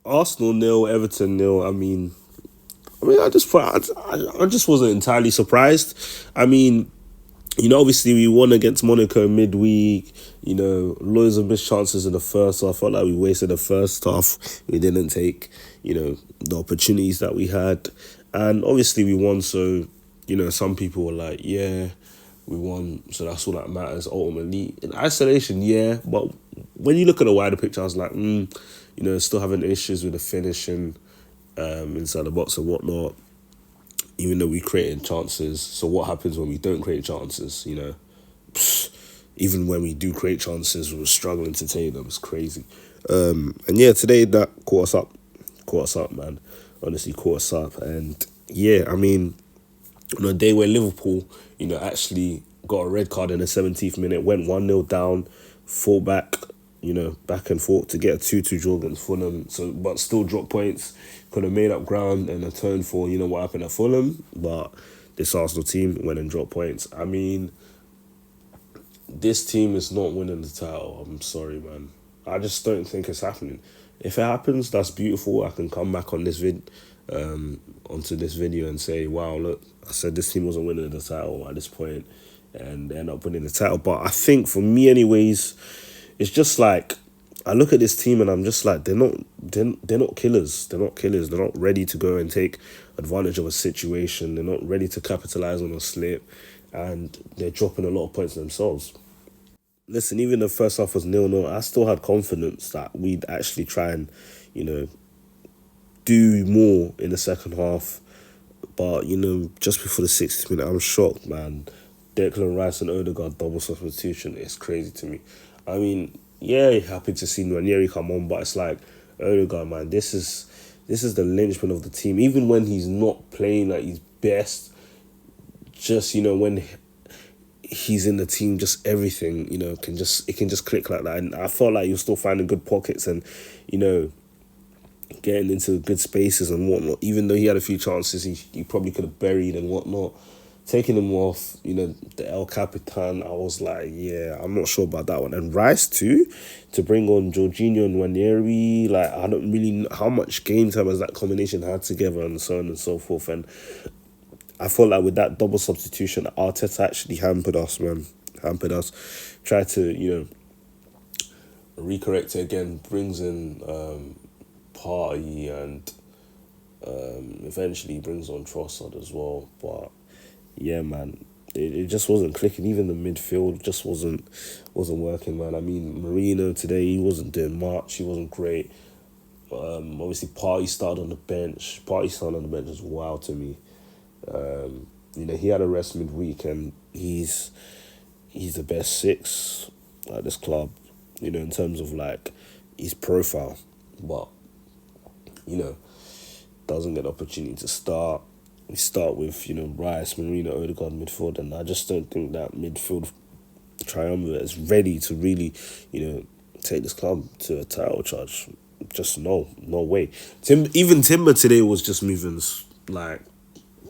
Arsenal nil, Everton nil. I just wasn't entirely surprised. I mean, obviously we won against Monaco midweek. Loads of missed chances in the first. So I felt like we wasted the first half. We didn't take, the opportunities that we had, and obviously we won. So, some people were like, yeah, we won, so that's all that matters ultimately. In isolation, yeah, but when you look at the wider picture, I was like, still having issues with the finishing inside the box and whatnot, even though we created chances. So what happens when we don't create chances? Even when we do create chances, we're struggling to take them. It's crazy. And yeah, today that caught us up, man. Honestly, caught us up. And yeah, I mean, on a day where Liverpool, actually got a red card in the 17th minute, went 1-0 down, fought back, back and forth to get a 2-2 draw against Fulham. So, but still dropped points. Could have made up ground and atoned for, what happened at Fulham. But this Arsenal team went and dropped points. I mean, this team is not winning the title. I'm sorry, man. I just don't think it's happening. If it happens, that's beautiful. I can come back on this onto this video and say, wow, look, I said this team wasn't winning the title at this point, and they end up winning the title. But I think for me, anyways, it's just like I look at this team and I'm just like they're not killers. They're not killers. They're not ready to go and take advantage of a situation. They're not ready to capitalize on a slip, and they're dropping a lot of points themselves. Listen, even the first half was 0-0. I still had confidence that we'd actually try and, you know, do more in the second half. But, just before the 60th minute, I'm shocked, man. Declan Rice and Odegaard double substitution is crazy to me. I mean, yeah, happy to see Ranieri come on, but it's like, Odegaard, man, this is the linchpin of the team. Even when he's not playing at his best, just, when he's in the team, just everything, it can just click like that. And I felt like you're still finding good pockets and, getting into good spaces and whatnot. Even though he had a few chances he probably could have buried and whatnot. Taking him off, the El Capitan, I was like, yeah, I'm not sure about that one. And Rice too, to bring on Jorginho and Ranieri, like, I don't really know how much game time has that combination had together and so on and so forth. And I felt like with that double substitution, Arteta actually hampered us, man. Hampered us. Tried to, recorrect it again, brings in Party and eventually brings on Trossard as well. But yeah, man, it just wasn't clicking. Even the midfield just wasn't working, man. I mean, Marino today, he wasn't doing much. He wasn't great. Obviously, Party started on the bench. Party started on the bench was wild to me. He had a rest midweek and he's the best six at this club, in terms of like his profile. But, doesn't get the opportunity to start. We start with, Rice, Marino, Odegaard midfield, and I just don't think that midfield triumvirate is ready to really, take this club to a title charge. Just no way. Even Timber today was just moving like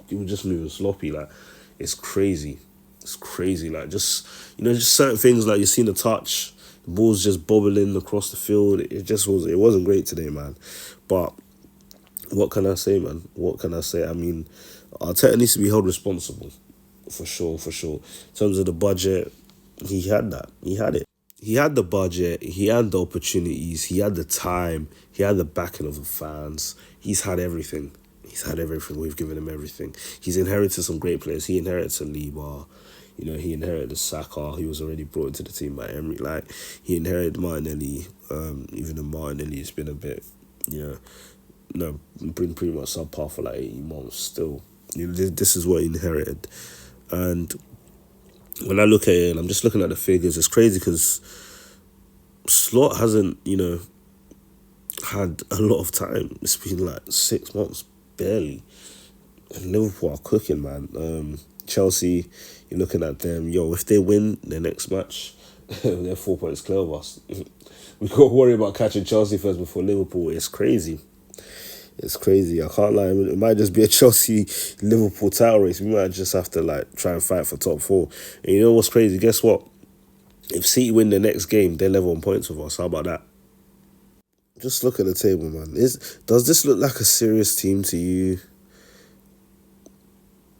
he was just moving sloppy. Like, it's crazy. It's crazy. Like, just certain things, like you seen the touch, the ball's just bobbling across the field. It wasn't great today, man. But what can I say, man? What can I say? I mean, Arteta needs to be held responsible, for sure. In terms of the budget, he had that. He had it. He had the budget, he had the opportunities, he had the time, he had the backing of the fans. He's had everything. He's had everything. We've given him everything. He's inherited some great players. He inherited Saliba. He inherited Saka. He was already brought into the team by Emery. Like, he inherited Martinelli. Even though Martinelli has been a bit, been pretty much subpar for like 18 months still. This is what he inherited. And when I look at it, and I'm just looking at the figures, it's crazy because Slot hasn't, had a lot of time. It's been like 6 months, barely. And Liverpool are cooking, man. Chelsea, you're looking at them. If they win their next match, they're 4 points clear of us. We got to worry about catching Chelsea first before Liverpool. It's crazy. It's crazy. I can't lie. It might just be a Chelsea-Liverpool title race. We might just have to try and fight for top four. And you know what's crazy? Guess what? If City win the next game, they're level on points with us. How about that? Just look at the table, man. Does this look like a serious team to you?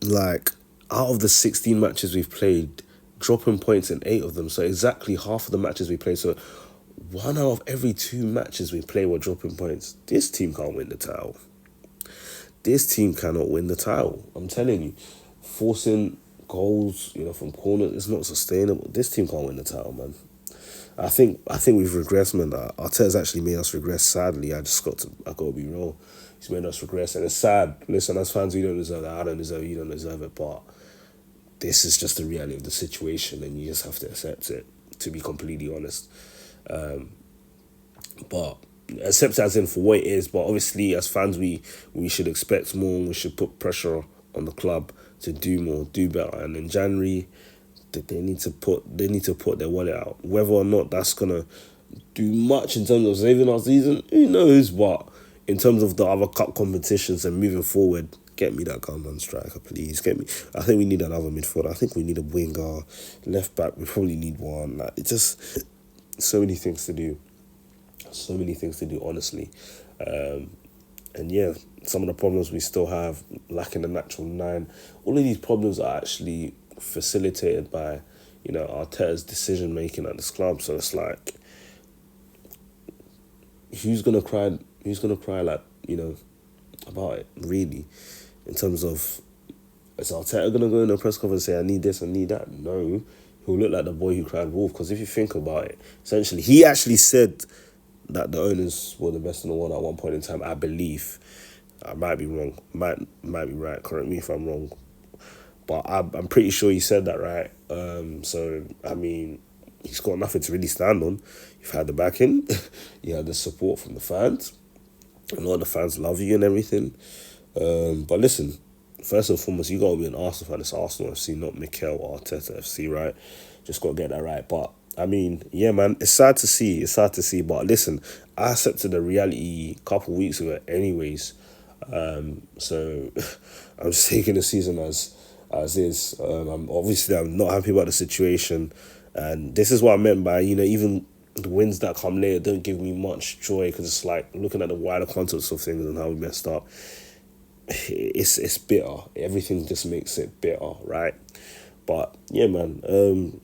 Like, out of the 16 matches we've played, dropping points in 8 of them. So exactly half of the matches we played. So one out of every 2 matches we play, we're dropping points. This team can't win the title. This team cannot win the title. I'm telling you, forcing goals, from corners, it's not sustainable. This team can't win the title, man. I think we've regressed, man. Arteta's actually made us regress. Sadly, I got to be real. He's made us regress, and it's sad. Listen, as fans, we don't deserve that. I don't deserve it. You don't deserve it. But this is just the reality of the situation, and you just have to accept it. To be completely honest, but accept it as in for what it is. But obviously, as fans, we should expect more. We should put pressure on the club to do more, do better. And in January, they need to put their wallet out. Whether or not that's gonna do much in terms of saving our season, who knows? But in terms of the other cup competitions and moving forward, get me that gunman striker, please. Get me. I think we need another midfielder. I think we need a winger, left back. We probably need one. Like, it's just so many things to do. So many things to do, honestly. And yeah, some of the problems we still have, lacking the natural nine. All of these problems are actually facilitated by, Arteta's decision making at this club. So it's like, who's gonna cry? Who's gonna cry like about it? Really, in terms of, is Arteta gonna go in a press conference and say I need this, I need that? No, he'll look like the boy who cried wolf. Because if you think about it, essentially, he actually said that the owners were the best in the world at one point in time. I believe. I might be wrong. Might be right. Correct me if I'm wrong. But I'm pretty sure he said that, right? So, I mean, he's got nothing to really stand on. You've had the backing. You had the support from the fans. A lot of the fans love you and everything. But listen, first and foremost, you got to be an Arsenal fan. It's Arsenal FC, not Mikel Arteta FC, right? Just got to get that right. But, I mean, yeah, man, it's sad to see. It's sad to see. But listen, I accepted the reality a couple of weeks ago anyways. So I'm just taking the season as is. I'm not happy about the situation, and this is what I meant by even the wins that come later don't give me much joy, because it's like looking at the wider context of things and how we messed up. It's bitter. Everything just makes it bitter, right? But yeah, man.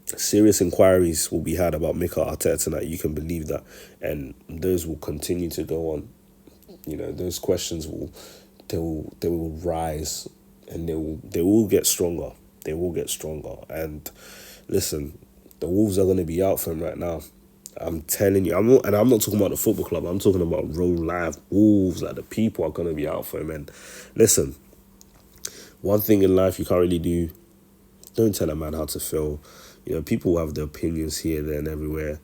Serious inquiries will be had about Mikel Arteta tonight. You can believe that, and those will continue to go on. Those questions will rise, and they will get stronger. They will get stronger. And listen, the Wolves are going to be out for him right now. I'm telling you. I'm not talking about the football club. I'm talking about real live Wolves. Like, the people are going to be out for him. And listen, one thing in life you can't really do, don't tell a man how to feel. People have their opinions here, there, and everywhere.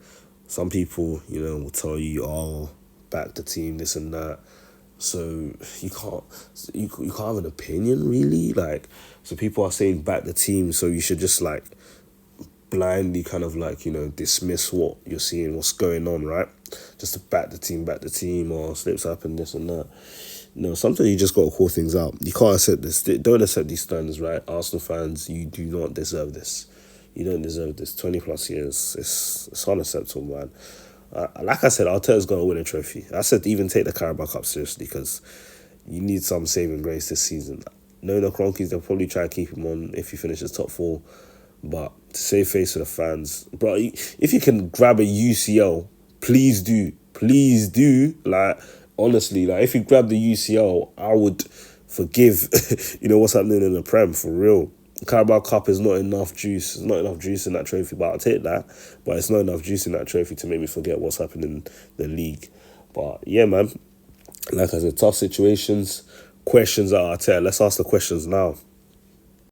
Some people, will tell you, oh, back the team, this and that. So you can't have an opinion, really. Like, so people are saying back the team, so you should just like blindly kind of like dismiss what you're seeing, what's going on, right? Just to back the team, or slips happen, this and that. Sometimes you just got to call things out. You can't accept this. Don't accept these standards, right? Arsenal fans, you do not deserve this. You don't deserve this. 20 plus years, it's unacceptable, man. Like I said, Arteta's going to win a trophy. I said even take the Carabao Cup seriously, because you need some saving grace this season. No, the Cronkies, they'll probably try and keep him on if he finishes top 4. But to save face for the fans, bro, if you can grab a UCL, please do. Please do. Like, honestly, like, if you grab the UCL, I would forgive, what's happening in the Prem, for real. Carabao Cup is not enough juice. There's not enough juice in that trophy, but I'll take that. But it's not enough juice in that trophy to make me forget what's happening in the league. But yeah, man, like I said, tough situations, questions at Arteta. Let's ask the questions now.